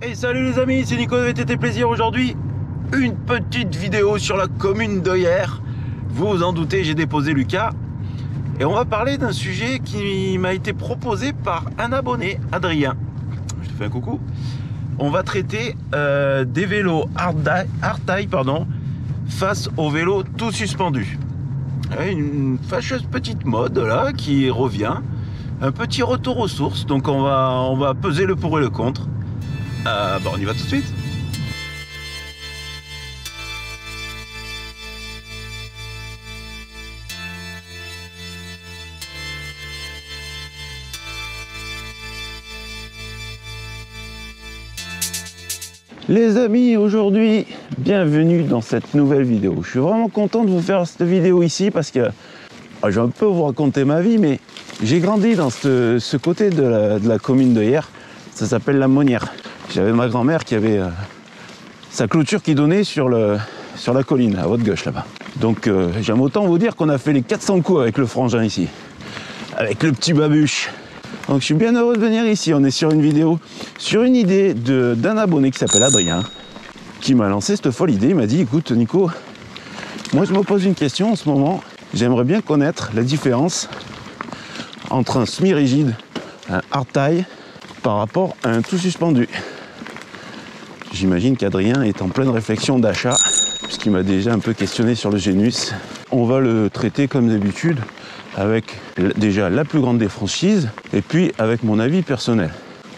Et salut les amis, c'est Nico de VTT Plaisir. Aujourd'hui, une petite vidéo sur la commune d'Oyères. Vous vous en doutez, j'ai déposé Lucas. Et on va parler d'un sujet qui m'a été proposé par un abonné, Adrien. Je te fais un coucou. On va traiter des vélos hardtail face aux vélos tout suspendus. Une fâcheuse petite mode là qui revient. Un petit retour aux sources. Donc on va peser le pour et le contre. On y va tout de suite. Les amis, aujourd'hui, bienvenue dans cette nouvelle vidéo. Je suis vraiment content de vous faire cette vidéo ici parce que je vais un peu vous raconter ma vie, mais j'ai grandi dans ce côté de la commune d'Oyères. Ça s'appelle la Monnière. J'avais ma grand-mère qui avait sa clôture qui donnait sur la colline, à votre gauche là-bas. Donc j'aime autant vous dire qu'on a fait les 400 coups avec le frangin ici, avec le petit babuche. Donc je suis bien heureux de venir ici. On est sur une vidéo, sur une idée d'un abonné qui s'appelle Adrien, qui m'a lancé cette folle idée. Il m'a dit, écoute Nico, moi je me pose une question en ce moment. J'aimerais bien connaître la différence entre un semi-rigide, un hardtail, par rapport à un tout suspendu. J'imagine qu'Adrien est en pleine réflexion d'achat, puisqu'il m'a déjà un peu questionné sur le Genius. On va le traiter comme d'habitude, avec déjà la plus grande des franchises, et puis avec mon avis personnel.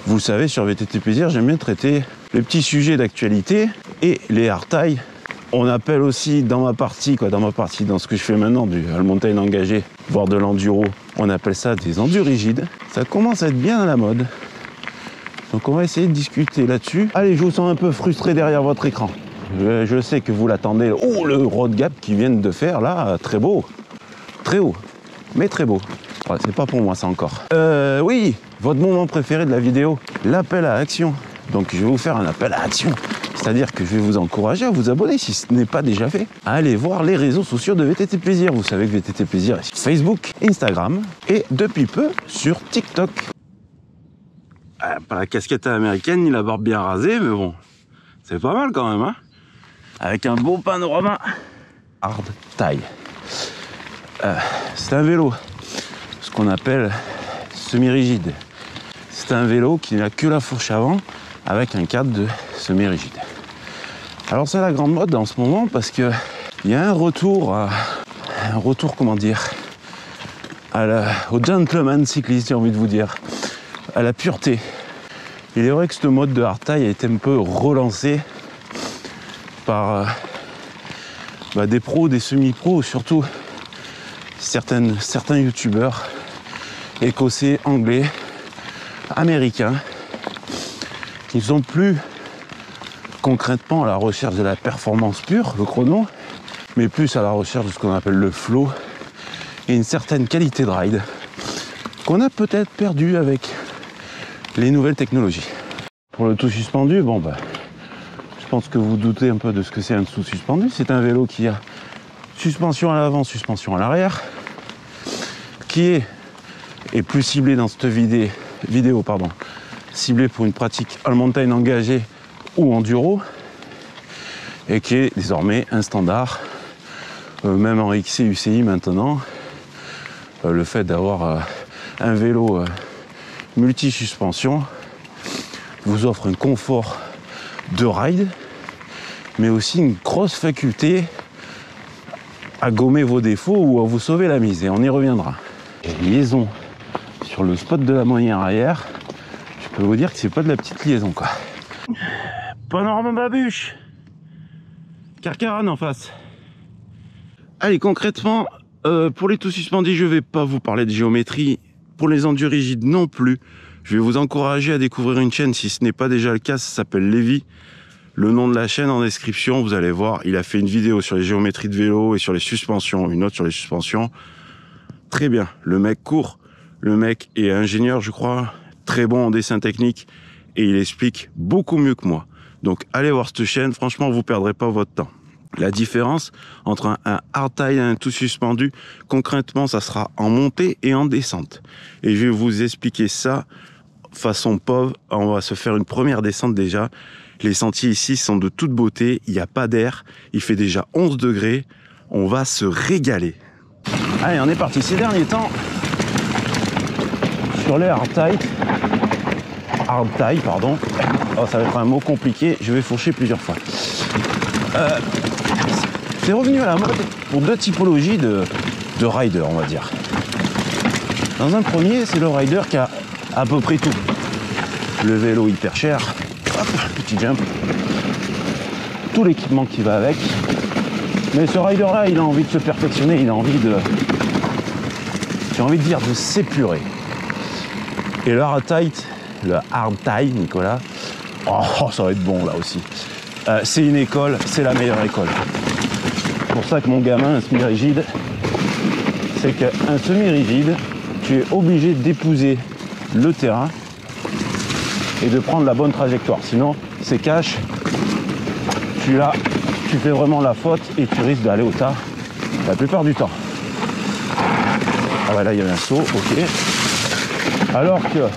Vous le savez, sur VTT Plaisir, j'aime bien traiter les petits sujets d'actualité et les hardtails. On appelle aussi dans ma partie, dans ce que je fais maintenant, du all-mountain engagé, voire de l'enduro, on appelle ça des endurigides. Ça commence à être bien à la mode. Donc on va essayer de discuter là-dessus. Allez, je vous sens un peu frustré derrière votre écran. Je sais que vous l'attendez. Oh, le road gap qu'ils viennent de faire là, très beau. Très haut, mais très beau. Ouais, c'est pas pour moi ça encore. Oui, votre moment préféré de la vidéo, l'appel à action. Donc je vais vous faire un appel à action. C'est-à-dire que je vais vous encourager à vous abonner si ce n'est pas déjà fait. À aller voir les réseaux sociaux de VTT Plaisir. Vous savez que VTT Plaisir est sur Facebook, Instagram et depuis peu sur TikTok. Pas la casquette américaine ni la barbe bien rasée, mais bon, c'est pas mal quand même, hein. Avec un beau panorama hardtail. C'est un vélo, ce qu'on appelle semi-rigide. C'est un vélo qui n'a que la fourche avant avec un cadre de semi-rigide. Alors c'est la grande mode en ce moment parce que il y a un retour comment dire, au gentleman cycliste, j'ai envie de vous dire, à la pureté. Il est vrai que ce mode de hardtail a été un peu relancé par des pros, des semi-pros, surtout certains youtubeurs écossais, anglais, américains, qui ne sont plus concrètement à la recherche de la performance pure, le chrono, mais plus à la recherche de ce qu'on appelle le flow et une certaine qualité de ride qu'on a peut-être perdu avec les nouvelles technologies. Pour le tout suspendu, je pense que vous doutez un peu de ce que c'est un tout suspendu. C'est un vélo qui a suspension à l'avant, suspension à l'arrière, qui est plus ciblé dans cette vidéo, ciblé pour une pratique all-mountain engagée ou enduro, et qui est désormais un standard, même en XC UCI maintenant. Le fait d'avoir un vélo multi-suspension vous offre un confort de ride, mais aussi une grosse faculté à gommer vos défauts ou à vous sauver la mise, et on y reviendra. Liaison sur le spot de la Monnière arrière, je peux vous dire que c'est pas de la petite liaison quoi. Panorama babuche, Carcarane en face. Allez, concrètement, pour les tout suspendus, je vais pas vous parler de géométrie. Pour les endurigides non plus. Je vais vous encourager à découvrir une chaîne si ce n'est pas déjà le cas. Ça s'appelle Lévi. Le nom de la chaîne en description, vous allez voir. Il a fait une vidéo sur les géométries de vélo et sur les suspensions, une autre sur les suspensions. Très bien. Le mec court. Le mec est ingénieur, je crois. Très bon en dessin technique. Et il explique beaucoup mieux que moi. Donc allez voir cette chaîne. Franchement, vous perdrez pas votre temps. La différence entre un hardtail et un tout suspendu, concrètement, ça sera en montée et en descente. Et je vais vous expliquer ça façon POV. On va se faire une première descente déjà. Les sentiers ici sont de toute beauté, il n'y a pas d'air, il fait déjà 11 degrés, on va se régaler. Allez, on est parti. Ces derniers temps, sur les hardtail, pardon, oh, ça va être un mot compliqué, je vais fourcher plusieurs fois. C'est revenu à la mode pour deux typologies de riders, on va dire. Dans un premier, c'est le rider qui a à peu près tout. Le vélo hyper cher, hop, petit jump, tout l'équipement qui va avec. Mais ce rider-là, il a envie de se perfectionner, il a envie de... J'ai envie de dire de s'épurer. Et le hardtail, Nicolas, oh, ça va être bon là aussi. C'est une école, c'est la meilleure école. C'est pour ça que mon gamin, un semi-rigide, c'est qu'un semi-rigide, tu es obligé d'épouser le terrain et de prendre la bonne trajectoire. Sinon, c'est cash, tu fais vraiment la faute et tu risques d'aller au tas la plupart du temps. Ah ouais, là, il y avait un saut, ok. Alors que,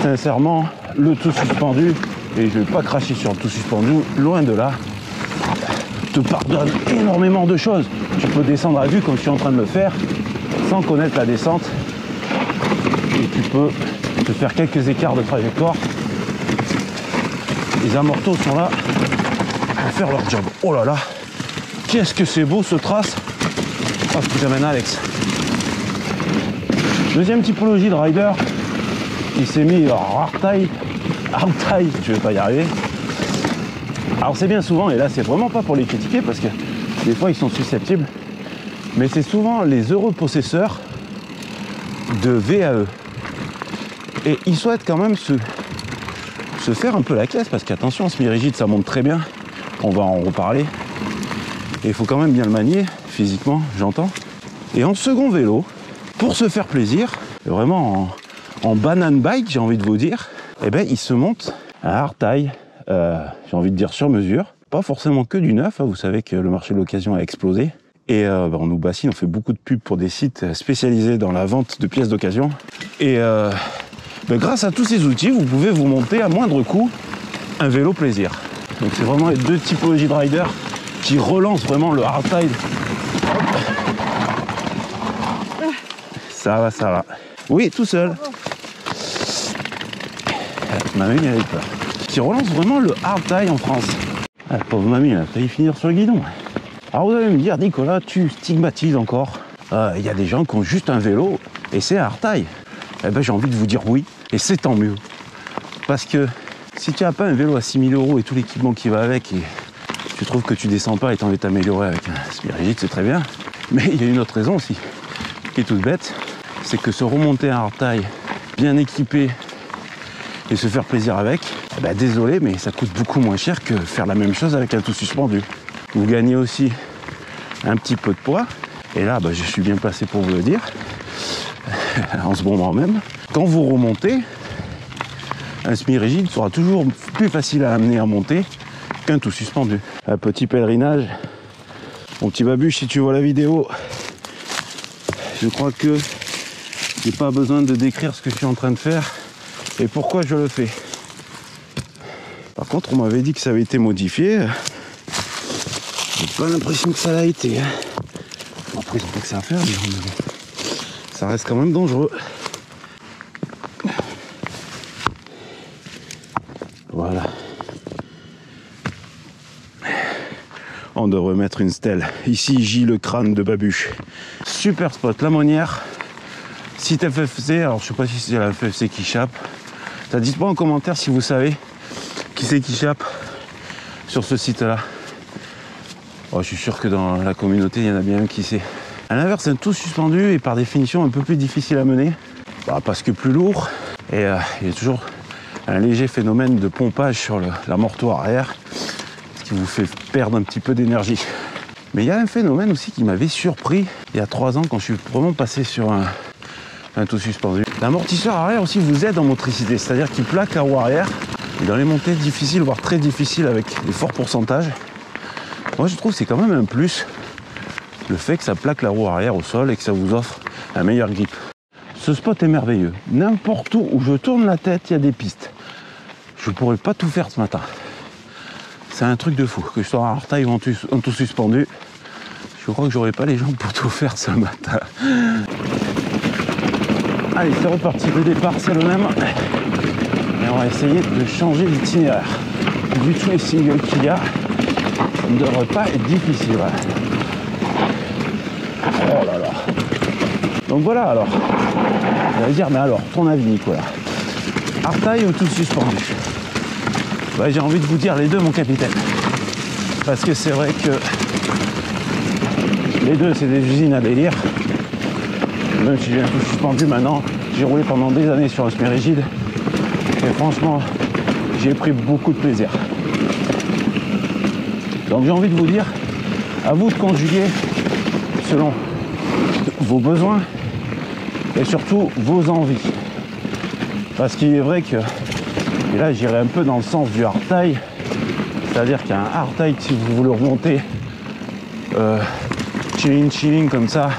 sincèrement, le tout suspendu, et je ne vais pas cracher sur le tout suspendu, loin de là, te pardonne énormément de choses. Tu peux descendre à vue comme je suis en train de le faire, sans connaître la descente. Et tu peux te faire quelques écarts de trajectoire. Les amortos sont là pour faire leur job. Oh là là, qu'est-ce que c'est beau ce trace. Oh, ce que j'amène Alex. Deuxième typologie de rider, il s'est mis hardtail, je vais pas y arriver. Alors c'est bien souvent, et là c'est vraiment pas pour les critiquer parce que des fois ils sont susceptibles, mais c'est souvent les heureux possesseurs de VAE. Et ils souhaitent quand même se faire un peu la caisse parce qu'attention, semi-rigide ça monte très bien, on va en reparler. Et il faut quand même bien le manier, physiquement, j'entends. Et en second vélo, pour se faire plaisir, vraiment en banane bike, j'ai envie de vous dire, eh ben, il se monte un hardtail, j'ai envie de dire sur mesure. Pas forcément que du neuf, hein, vous savez que le marché de l'occasion a explosé. Et on nous bassine, on fait beaucoup de pubs pour des sites spécialisés dans la vente de pièces d'occasion. Et grâce à tous ces outils, vous pouvez vous monter à moindre coût un vélo plaisir. Donc c'est vraiment les deux typologies de riders qui relancent vraiment le hardtail. Ça va, ça va. Oui, tout seul. Mamie, elle a peur. Qui relance vraiment le hardtail en France. Ah, la pauvre mamie, elle a failli finir sur le guidon. Alors vous allez me dire, Nicolas, tu stigmatises encore. Il y a des gens qui ont juste un vélo et c'est un hardtail. Eh ben, j'ai envie de vous dire oui, et c'est tant mieux. Parce que si tu n'as pas un vélo à 6 000 € et tout l'équipement qui va avec, et tu trouves que tu descends pas et tu as envie de t'améliorer avec un semi-rigide, c'est très bien. Mais il y a une autre raison aussi, qui est toute bête, c'est que se remonter un hardtail bien équipé et se faire plaisir avec, eh ben, désolé, mais ça coûte beaucoup moins cher que faire la même chose avec un tout suspendu. Vous gagnez aussi un petit peu de poids, et là, je suis bien placé pour vous le dire, en ce moment même. Quand vous remontez, un semi-rigide sera toujours plus facile à amener à monter qu'un tout suspendu. Un petit pèlerinage. Mon petit babuche, si tu vois la vidéo, je crois que j'ai pas besoin de décrire ce que je suis en train de faire et pourquoi je le fais. Par contre, on m'avait dit que ça avait été modifié. J'ai pas l'impression que ça l'a été. Après, ils ont pas que ça à faire, mais ça reste quand même dangereux. Voilà. On devrait mettre une stèle. Ici, J le crâne de Babuche. Super spot, la Monnière. Site FFC, alors je sais pas si c'est la FFC qui chape. Dites-moi en commentaire si vous savez qui c'est qui chape sur ce site-là. Oh, je suis sûr que dans la communauté, il y en a bien un qui sait. À l'inverse, c'est un tout suspendu et par définition un peu plus difficile à mener. Parce que plus lourd. Et il y a toujours un léger phénomène de pompage sur l'amortoir arrière, ce qui vous fait perdre un petit peu d'énergie. Mais il y a un phénomène aussi qui m'avait surpris il y a 3 ans quand je suis vraiment passé sur un tout suspendu. L'amortisseur arrière aussi vous aide en motricité, c'est-à-dire qu'il plaque la roue arrière. Et dans les montées difficiles, voire très difficiles avec des forts pourcentages, moi je trouve que c'est quand même un plus le fait que ça plaque la roue arrière au sol et que ça vous offre un meilleur grip. Ce spot est merveilleux. N'importe où je tourne la tête, il y a des pistes. Je pourrais pas tout faire ce matin. C'est un truc de fou. Que je sois en hard-taille ou en tout suspendu, je crois que j'aurais pas les jambes pour tout faire ce matin. Allez, c'est reparti. Le départ, c'est le même. Et on va essayer de changer l'itinéraire. Vu tous les singles qu'il y a, ça ne devrait pas être difficile. Oh là là. Donc voilà alors. Vous allez dire, mais alors, ton avis, Nicolas? Hard-taille ou tout suspendu? Bah, j'ai envie de vous dire les deux, mon capitaine. Parce que c'est vrai que les deux, c'est des usines à délire. Même si j'ai un tout suspendu maintenant, j'ai roulé pendant des années sur un semi-rigide. Et franchement, j'ai pris beaucoup de plaisir. Donc j'ai envie de vous dire, à vous de conjuguer selon vos besoins et surtout vos envies. Parce qu'il est vrai que, et là j'irai un peu dans le sens du hard-taille, c'est-à-dire qu'un hard-taille, si vous voulez remonter chilling comme ça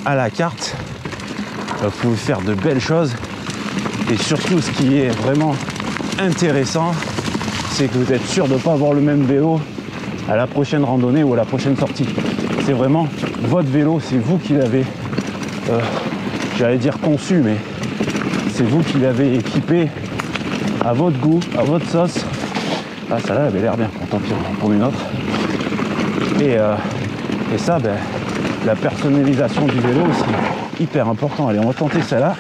à la carte, vous pouvez faire de belles choses. Et surtout, ce qui est vraiment intéressant, c'est que vous êtes sûr de ne pas avoir le même vélo à la prochaine randonnée ou à la prochaine sortie. C'est vraiment votre vélo, c'est vous qui l'avez, j'allais dire conçu, mais c'est vous qui l'avez équipé à votre goût, à votre sauce. Ah, celle-là, elle avait l'air bien, tant pis, on en prend une autre. Et ça, ben, la personnalisation du vélo, c'est hyper important. Allez, on va tenter celle-là.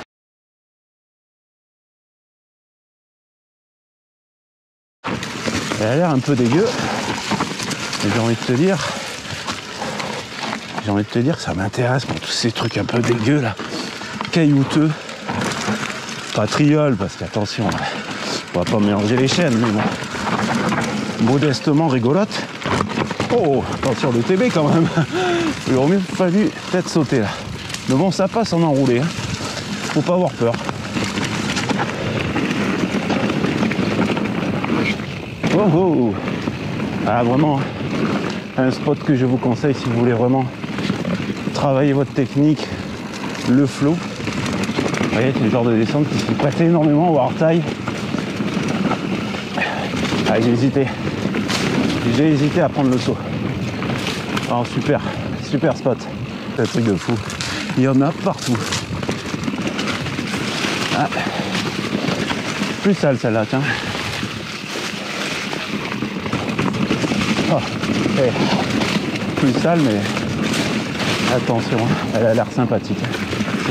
Elle a l'air un peu dégueu, mais j'ai envie de te dire que ça m'intéresse pour tous ces trucs un peu dégueux là, caillouteux, pas triole parce qu'attention, on va pas mélanger les chaînes, mais bon, modestement rigolote. Oh, attention le TB quand même, il aurait mieux fallu peut-être sauter là, mais bon ça passe en enroulé, hein. Faut pas avoir peur. Oh, oh. Ah, vraiment un spot que je vous conseille si vous voulez vraiment travailler votre technique, le flow. Vous voyez, c'est le genre de descente qui se prête énormément au hard-taille. Ah, j'ai hésité à prendre le saut. Oh, super spot. C'est un truc de fou. Il y en a partout. Ah. Plus sale celle-là, tiens. Oh, hey. Plus sale, mais attention, elle a l'air sympathique.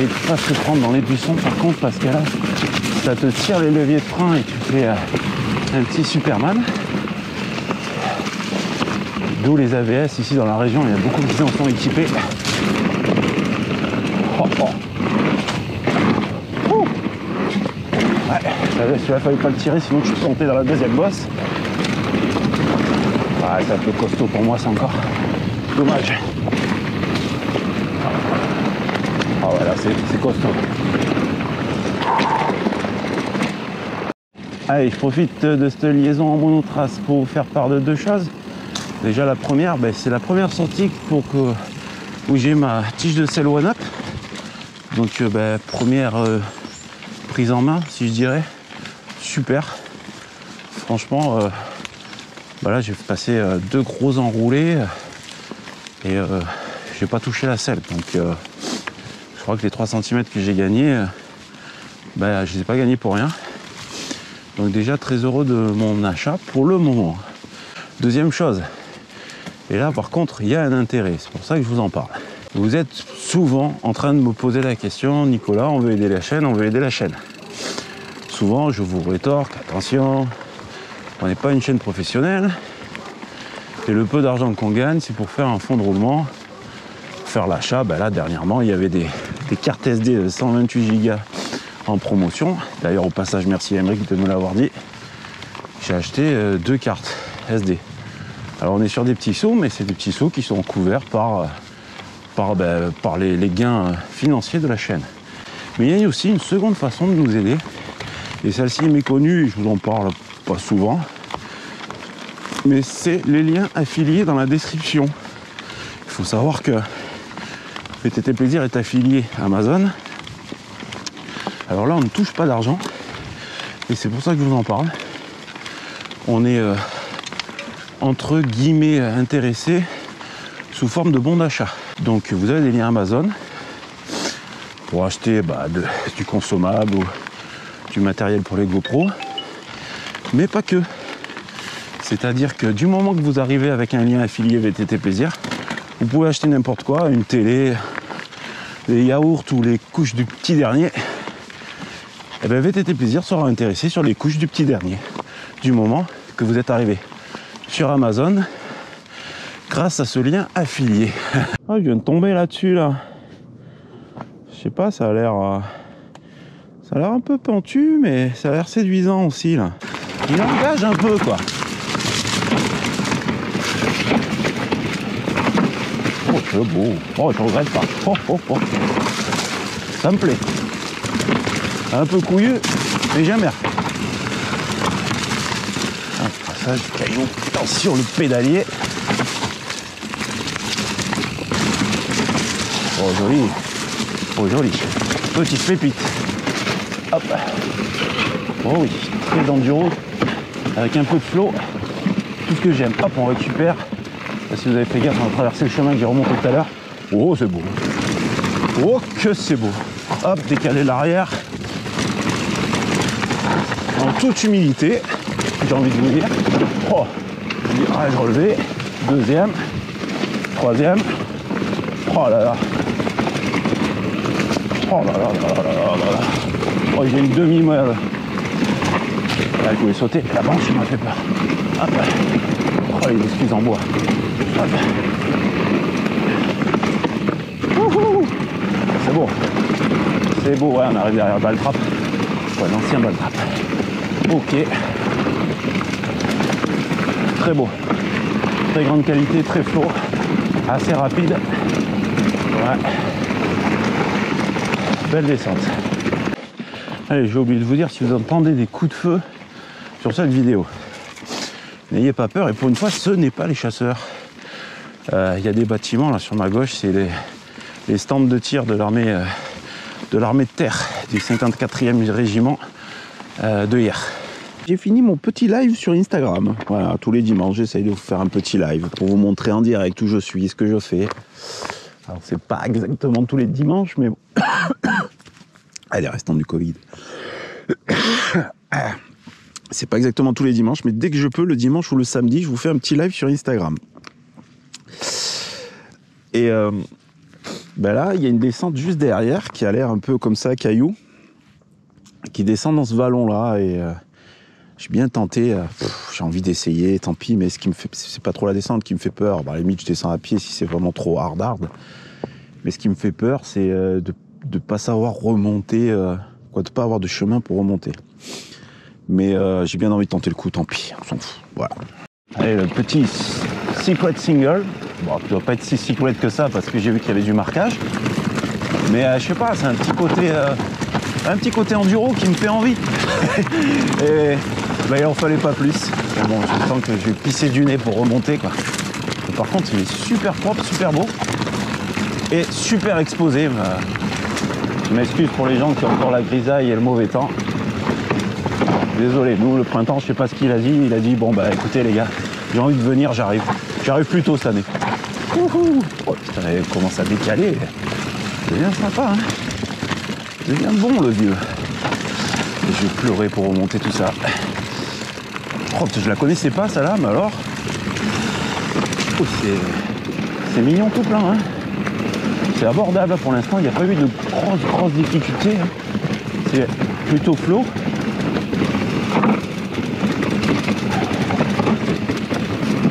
Et pas se prendre dans les buissons par contre, parce que là, ça te tire les leviers de frein et tu fais un petit Superman. D'où les ABS ici dans la région, il y a beaucoup qui en sont équipés. Oh, oh. Ouais, celui-là, fallait pas le tirer, sinon tu peux monter dans la deuxième bosse. Ah, c'est un peu costaud pour moi, c'est encore dommage. Ah voilà, c'est costaud. Allez, je profite de cette liaison en monotrace pour vous faire part de deux choses. Déjà la première, c'est la première sortie où j'ai ma tige de selle One Up. Donc première prise en main, si je dirais. Super. Franchement, là j'ai passé deux gros enroulés et j'ai pas touché la selle. Donc je crois que les 3 cm que j'ai gagnés, je les ai pas gagnés pour rien. Donc déjà très heureux de mon achat pour le moment. Deuxième chose, et là par contre il y a un intérêt, c'est pour ça que je vous en parle. Vous êtes souvent en train de me poser la question, Nicolas, on veut aider la chaîne, Souvent je vous rétorque, attention, on n'est pas une chaîne professionnelle et le peu d'argent qu'on gagne c'est pour faire un fonds de roulement, faire l'achat. Là dernièrement il y avait des cartes SD de 128 Go en promotion. D'ailleurs au passage merci à Emeric de me l'avoir dit. J'ai acheté 2 cartes SD. Alors on est sur des petits sous, mais c'est des petits sous qui sont couverts par les gains financiers de la chaîne. Mais il y a aussi une seconde façon de nous aider, et celle-ci est méconnue, et je vous en parle pas souvent, mais c'est les liens affiliés dans la description. Il faut savoir que VTT Plaisir est affilié à Amazon, Alors là, on ne touche pas d'argent. Et c'est pour ça que je vous en parle. On est entre guillemets intéressé sous forme de bon d'achat. Donc vous avez des liens Amazon pour acheter du consommable ou du matériel pour les GoPro. Mais pas que. C'est-à-dire que du moment que vous arrivez avec un lien affilié VTT Plaisir, vous pouvez acheter n'importe quoi, une télé, des yaourts ou les couches du petit dernier. Et bien VTT Plaisir sera intéressé sur les couches du petit dernier, du moment que vous êtes arrivé sur Amazon grâce à ce lien affilié. Ah, je viens de tomber là-dessus là. Je sais pas, ça a l'air un peu pentu, mais ça a l'air séduisant aussi là. Il engage un peu quoi. Oh, c'est beau. Oh, je regrette pas. Oh, oh, oh. Ça me plaît. Un peu couilleux, mais jamais. Un passage de caillou. Attention, le pédalier. Oh, joli. Oh, joli. Petite pépite. Hop. Oh oui, très enduro. Avec un peu de flow. Tout ce que j'aime. Hop, on récupère. Si vous avez fait gaffe, on a traversé le chemin que j'ai remonté tout à l'heure. Oh, c'est beau. Oh, que c'est beau. Hop, décaler l'arrière. En toute humilité, j'ai envie de vous dire. Oh, virage relevé. Deuxième. Troisième. Oh là là. Oh là là là là là là là. Oh, j'ai une demi-moelle. Là, je voulais sauter. La branche, il m'a fait peur. Hop. Oh, les excuses en bois. Hop. C'est beau. C'est beau, ouais, on arrive derrière Baltrap. Ouais, l'ancien Baltrap. Ok. Très beau. Très grande qualité, très flow. Assez rapide. Ouais. Belle descente. Allez, j'ai oublié de vous dire, si vous entendez des coups de feu sur cette vidéo, n'ayez pas peur, et pour une fois, ce n'est pas les chasseurs. Il y a des bâtiments là sur ma gauche, c'est les stands de tir de l'armée de terre du 54e régiment de hier. J'ai fini mon petit live sur Instagram. Voilà, tous les dimanches, j'essaye de vous faire un petit live pour vous montrer en direct où je suis, ce que je fais. Alors, c'est pas exactement tous les dimanches, mais bon. Allez, restons du Covid. C'est pas exactement tous les dimanches, mais dès que je peux, le dimanche ou le samedi, je vous fais un petit live sur Instagram. Et là, il y a une descente juste derrière qui a l'air un peu comme ça, caillou, qui descend dans ce vallon-là. Et je suis bien tenté. J'ai envie d'essayer, tant pis, mais ce qui me fait, c'est pas trop la descente qui me fait peur. À la limite, je descends à pied si c'est vraiment trop hard. Mais ce qui me fait peur, c'est de ne pas savoir remonter, de pas avoir de chemin pour remonter. Mais j'ai bien envie de tenter le coup, tant pis, on s'en fout. Voilà. Allez, le petit secret single. Bon, il ne doit pas être si secret que ça parce que j'ai vu qu'il y avait du marquage. Mais je sais pas, c'est un petit côté enduro qui me fait envie. Et il en fallait pas plus. Et bon, je sens que je vais pisser du nez pour remonter, quoi. Et par contre, il est super propre, super beau. Et super exposé. Je m'excuse pour les gens qui ont encore la grisaille et le mauvais temps. Désolé, nous le printemps, je sais pas ce qu'il a dit. Il a dit bon bah écoutez les gars, j'ai envie de venir, j'arrive. J'arrive plus tôt cette année. Oh putain, il commence à décaler. C'est bien sympa, hein. C'est bien bon le vieux. Et je vais pleurer pour remonter tout ça. Oh, je la connaissais pas celle-là, mais alors. Oh, c'est mignon tout plein, hein. C'est abordable pour l'instant, il n'y a pas eu de grosses difficultés. Hein. C'est plutôt flow.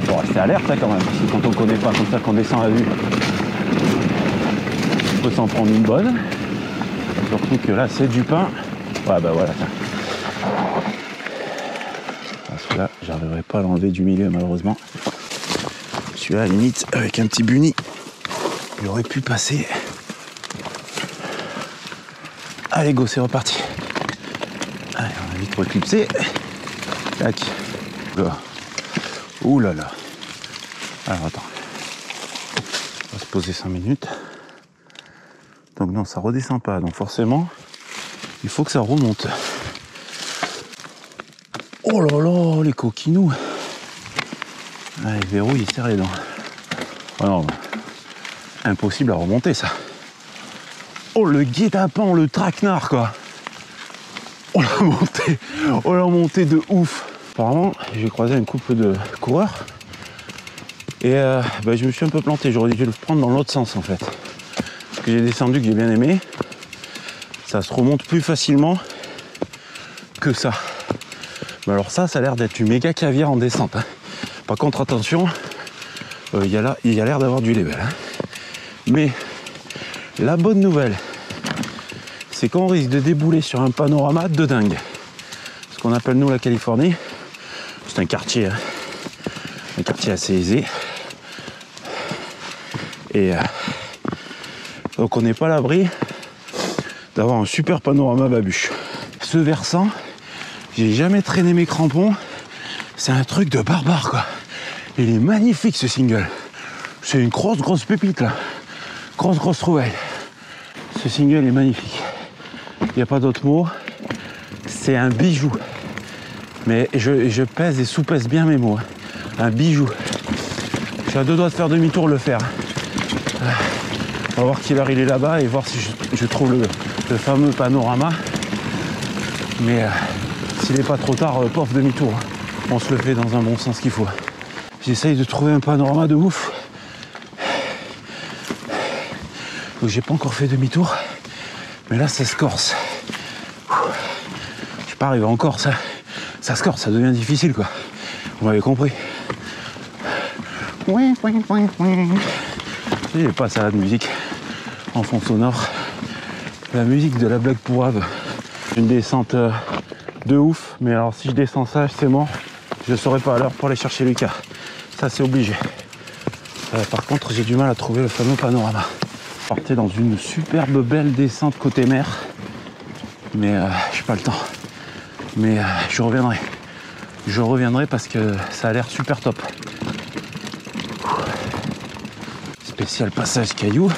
Faut rester alerte hein, quand même, parce que quand on ne connaît pas comme ça, qu'on descend à vue, on peut s'en prendre une bonne. Surtout que là c'est du pain. Ouais bah voilà. Parce que là, j'arriverai pas à l'enlever du milieu malheureusement. Celui-là, à la limite, avec un petit bunny, il aurait pu passer. Allez go, c'est reparti. Allez, on va vite reclipser. Tac. Ouh là là. Alors attends. On va se poser 5 minutes. Donc non, ça redescend pas. Donc forcément, Il faut que ça remonte. Oh là là, les coquinous. Ah, le verrou, il serre les dents. Oh non, impossible à remonter, ça. Oh, le guet-apens, le traquenard, quoi. Oh la montée de ouf. Apparemment, j'ai croisé un couple de coureurs. Et je me suis un peu planté. J'aurais dû le prendre dans l'autre sens, en fait. Parce que j'ai descendu, que j'ai bien aimé. Ça se remonte plus facilement que ça. Mais alors ça a l'air d'être du méga caviar en descente. Hein. Par contre, attention, il y a l'air d'avoir du level. Hein. Mais la bonne nouvelle, c'est qu'on risque de débouler sur un panorama de dingue. Ce qu'on appelle nous la Californie, c'est un quartier assez aisé. Et donc on n'est pas à l'abri d'avoir un super panorama babuche. Ce versant, j'ai jamais traîné mes crampons, c'est un truc de barbare quoi. Il est magnifique ce single. C'est une grosse pépite là. Grosse trouvaille. Ce single est magnifique. Il n'y a pas d'autre mot. C'est un bijou. Mais je pèse et sous-pèse bien mes mots. Hein. Un bijou. Je suis à 2 doigts de faire demi-tour le faire. On va voir qu'il il est là-bas et voir si je trouve le fameux panorama. Mais s'il n'est pas trop tard, pof, demi-tour. On se le fait dans un bon sens qu'il faut. J'essaye de trouver un panorama de ouf. Donc j'ai pas encore fait demi-tour. Mais là ça se corse. Je suis pas arrivé en Corse. Ça se corse, ça devient difficile quoi. Vous m'avez compris. J'ai pas ça de musique en fond sonore. La musique de la blague pourrave. Une descente de ouf, mais alors si je descends ça, c'est mort. Je ne serai pas à l'heure pour aller chercher Lucas. Ça c'est obligé. Par contre, j'ai du mal à trouver le fameux panorama. Je partais dans une superbe belle descente côté mer. Mais j'ai pas le temps. Mais je reviendrai. Je reviendrai parce que ça a l'air super top. Spécial passage caillou.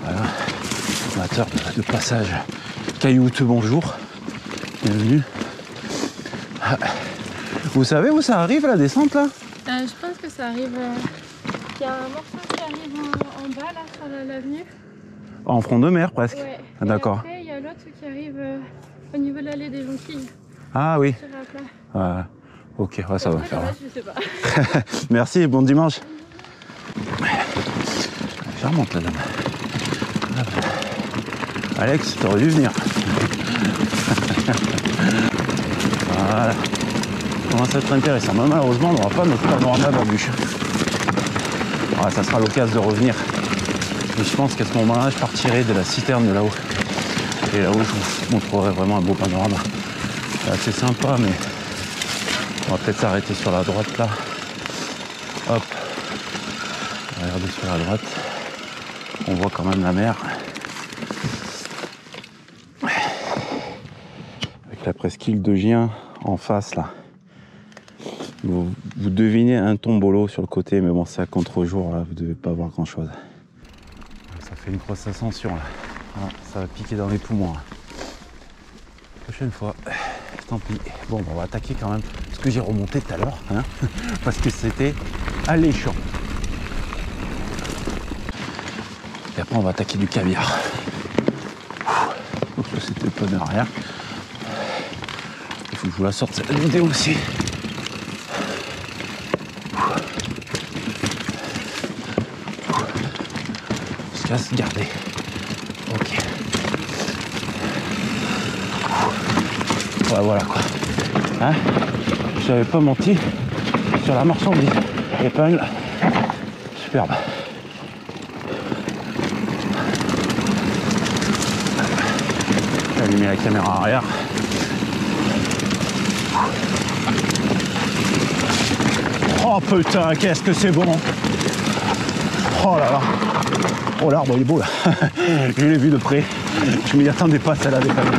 Voilà. Amateur de passage caillouteux, bonjour. Bienvenue. Vous savez où ça arrive la descente là? Je pense que ça arrive. Il y a un morceau qui arrive en bas là sur l'avenue. En front de mer presque. Ouais. Ah, d'accord. Après il y a l'autre qui arrive au niveau de l'allée des Jonquilles. Ah oui. Ok, ouais, ça va faire. Je sais pas. Merci et bon dimanche. Je remonte la dame. Alex, t'aurais dû venir. Voilà. Ça commence à être intéressant. Mais malheureusement, on n'aura pas notre panorama babuche. Voilà, ça sera l'occasion de revenir. Et je pense qu'à ce moment-là, je partirai de la citerne de là-haut. Et là-haut, je vous montrerai vraiment un beau panorama. C'est assez sympa, mais on va peut-être s'arrêter sur la droite là. Hop. Regardez sur la droite. On voit quand même la mer. Avec la presqu'île de Gien en face là. Vous devinez un tombolo sur le côté, mais bon, c'est à contre-jour là, vous devez pas voir grand chose. Ça fait une grosse ascension là. Ah, ça va piquer dans les poumons. Là. Prochaine fois, tant pis. Bon, on va attaquer quand même ce que j'ai remonté tout à l'heure, hein, parce que c'était alléchant. Et après, on va attaquer du caviar. Donc, c'était le plan derrière. Il faut que je vous la sorte cette vidéo aussi. Je casse, garder. Ok. Ouais, voilà quoi. Hein, je n'avais pas menti sur la marchandise. Épingle. Superbe. J'ai allumé la caméra arrière. Oh putain, qu'est-ce que c'est bon! Oh là là! Oh, l'arbre il est beau là! Je l'ai vu de près. Je m'y attendais pas, celle-là des panneaux.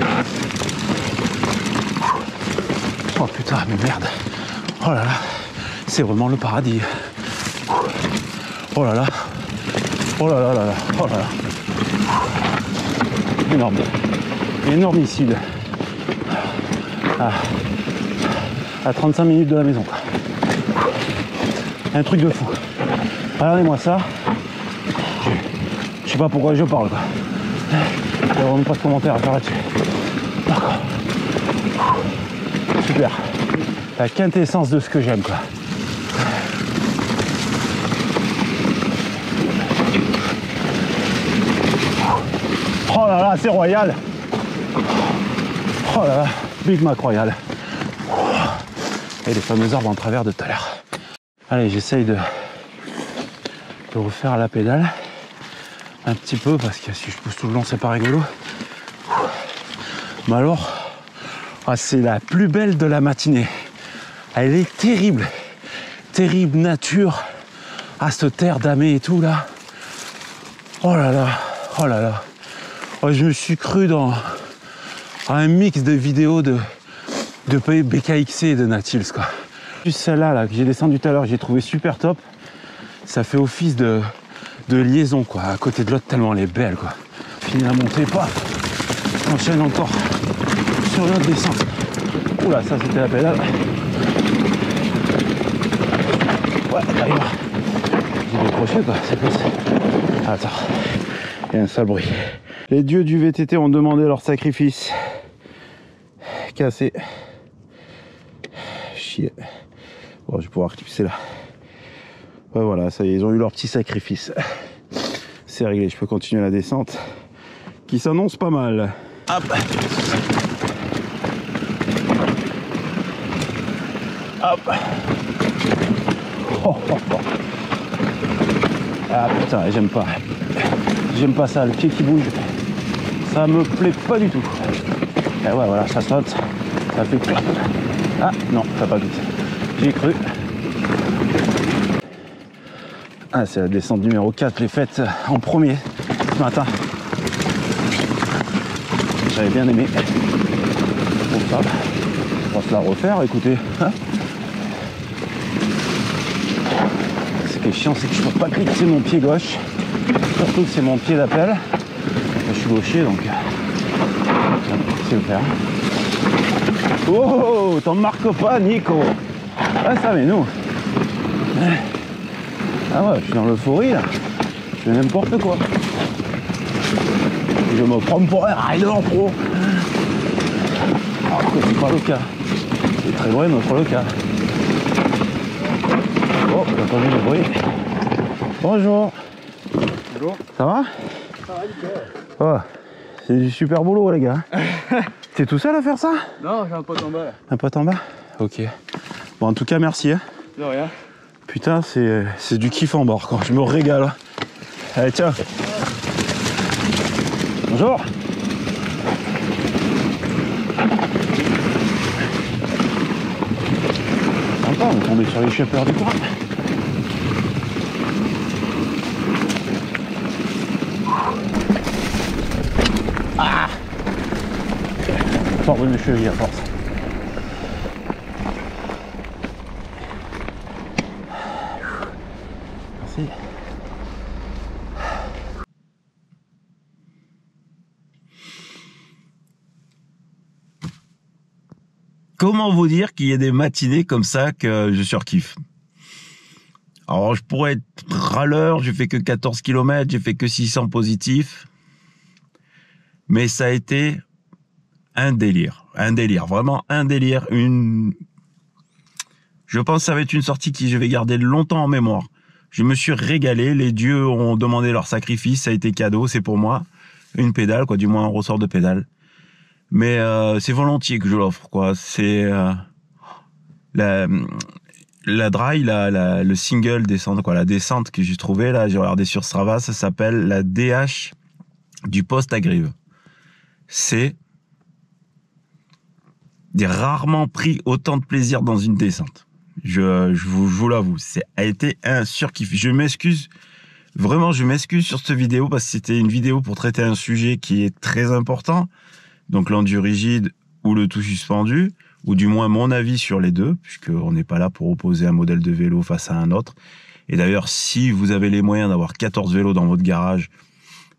Oh putain, mais merde! Oh là là! C'est vraiment le paradis! Oh là là! Oh là là là là! Oh là là! Énorme! énormicide. À 35 minutes de la maison, quoi. Un truc de fou. Regardez-moi ça. Je sais pas pourquoi je parle, quoi. Il n'y a vraiment pas de commentaire à faire là-dessus. D'accord. Super. La quintessence de ce que j'aime, quoi. Oh là là, c'est royal. Oh là là, Big Mac royal. Et les fameux arbres en travers de tout à l'heure. Allez, j'essaye de refaire la pédale un petit peu parce que si je pousse tout le long, c'est pas rigolo. Mais alors, c'est la plus belle de la matinée. Elle est terrible, terrible nature. Cette terre damée et tout là. Oh là là, oh là là. Oh, je me suis cru dans un mix de vidéos de BKXC et de Natils, quoi. Juste celle-là que j'ai descendu tout à l'heure, j'ai trouvé super top. Ça fait office de liaison, quoi, à côté de l'autre, tellement elle est belle, quoi. Fini la montée, pas. J'enchaîne encore sur l'autre descente. Oula, ça c'était la pédale. Ouais, d'ailleurs, j'ai décroché, quoi, c'est passé. Attends, il y a un sale bruit. Les dieux du VTT ont demandé leur sacrifice. Cassé. Chier. Bon, je vais pouvoir clipser là. Ouais, voilà, ça y est, ils ont eu leur petit sacrifice. C'est réglé, je peux continuer la descente qui s'annonce pas mal. Hop. Hop. Oh, oh, oh. Ah putain, j'aime pas. J'aime pas ça, le pied qui bouge. Ça me plaît pas du tout. Et ouais, voilà, ça saute. Ça fait clap. Ah non, ça pas vite. J'ai cru. Ah, c'est la descente numéro 4, j'ai faite en premier ce matin. J'avais bien aimé. Bon, ça, on va se la refaire, écoutez. Ce qui est chiant, c'est que je peux pas cliquer mon pied gauche. Surtout que c'est mon pied d'appel. Je suis gaucher, donc c'est le faire. Oh, t'en marques pas, Nico. Ah, ça, mais nous. Ah ouais, je suis dans l'euphorie là. Je fais n'importe quoi. Je me prends pour un rider pro. Alors que c'est pas le cas. C'est très loin notre le cas. Oh, j'ai entendu le bruit. Bonjour. Bonjour. Ça va? Ça va, nickel. Oh, c'est du super boulot les gars. T'es tout seul à faire ça? Non, j'ai un pote en bas là. Un pote en bas? Ok. Bon, en tout cas, merci. Hein. De rien. Putain, c'est du kiff en bord, quoi. Je me régale. Allez, tiens. Bonjour. Sympa, on est tombé sur les chauffeurs du coin. Ah! Fort de mes chevilles à force. Merci. Comment vous dire qu'il y a des matinées comme ça que je surkiffe? Alors je pourrais être râleur, j'ai fait que 14 km, j'ai fait que 600 positifs. Mais ça a été un délire, vraiment un délire. Je pense que ça va être une sortie que je vais garder longtemps en mémoire. Je me suis régalé, les dieux ont demandé leur sacrifice, ça a été cadeau, c'est pour moi. Une pédale, quoi, du moins un ressort de pédale. Mais c'est volontiers que je l'offre, quoi. C'est la dry, le single descente, quoi, la descente que j'ai trouvée là, j'ai regardé sur Strava, ça s'appelle la DH du poste à Grive. C'est des rarement pris autant de plaisir dans une descente. Je vous l'avoue, ça a été un surkiff. Je m'excuse, vraiment je m'excuse sur cette vidéo parce que c'était une vidéo pour traiter un sujet qui est très important. Donc l'endu rigide ou le tout suspendu, ou du moins mon avis sur les deux, puisqu'on n'est pas là pour opposer un modèle de vélo face à un autre. Et d'ailleurs, si vous avez les moyens d'avoir 14 vélos dans votre garage,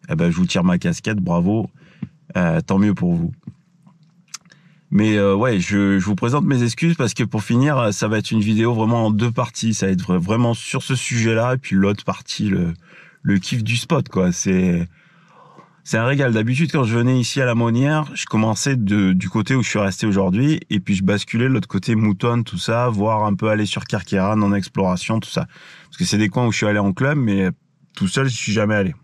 eh ben, je vous tire ma casquette, bravo. Tant mieux pour vous. Mais ouais, je vous présente mes excuses parce que pour finir, ça va être une vidéo vraiment en 2 parties. Ça va être vraiment sur ce sujet-là et puis l'autre partie, le kiff du spot, quoi. C'est un régal. D'habitude, quand je venais ici à la Monnière, je commençais du côté où je suis resté aujourd'hui et puis je basculais de l'autre côté, Moutonne, tout ça, voire un peu aller sur Carqueiranne en exploration, tout ça. Parce que c'est des coins où je suis allé en club, mais tout seul, je suis jamais allé.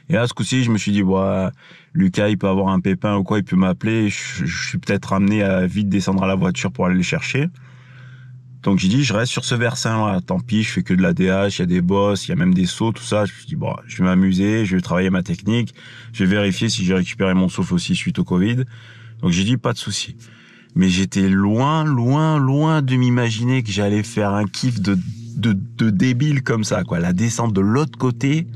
Et là, ce coup-ci, je me suis dit, ouais, Lucas, il peut avoir un pépin ou quoi, il peut m'appeler. Je suis peut-être amené à vite descendre à la voiture pour aller le chercher. Donc j'ai dit, je reste sur ce versant-là. Tant pis, je fais que de la DH, il y a des bosses, il y a même des sauts, tout ça. Je me suis dit, bon, je vais m'amuser, je vais travailler ma technique. Je vais vérifier si j'ai récupéré mon souffle aussi suite au Covid. Donc j'ai dit, pas de souci. Mais j'étais loin de m'imaginer que j'allais faire un kiff de débile comme ça, quoi. La descente de l'autre côté,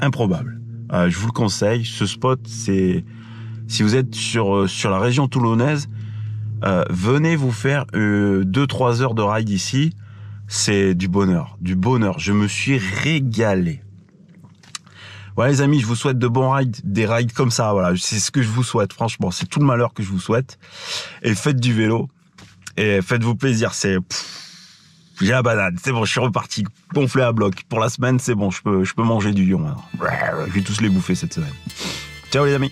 improbable. Je vous le conseille, ce spot, c'est si vous êtes sur la région toulonnaise, venez vous faire 2-3 heures de ride ici, c'est du bonheur. Je me suis régalé. Voilà les amis, je vous souhaite de bons rides, des rides comme ça, voilà, c'est ce que je vous souhaite, franchement, c'est tout le malheur que je vous souhaite. Et faites du vélo, et faites-vous plaisir, j'ai la banane, c'est bon, je suis reparti, gonflé à bloc. Pour la semaine, c'est bon, je peux manger du lion. Alors. Je vais tous les bouffer cette semaine. Ciao les amis.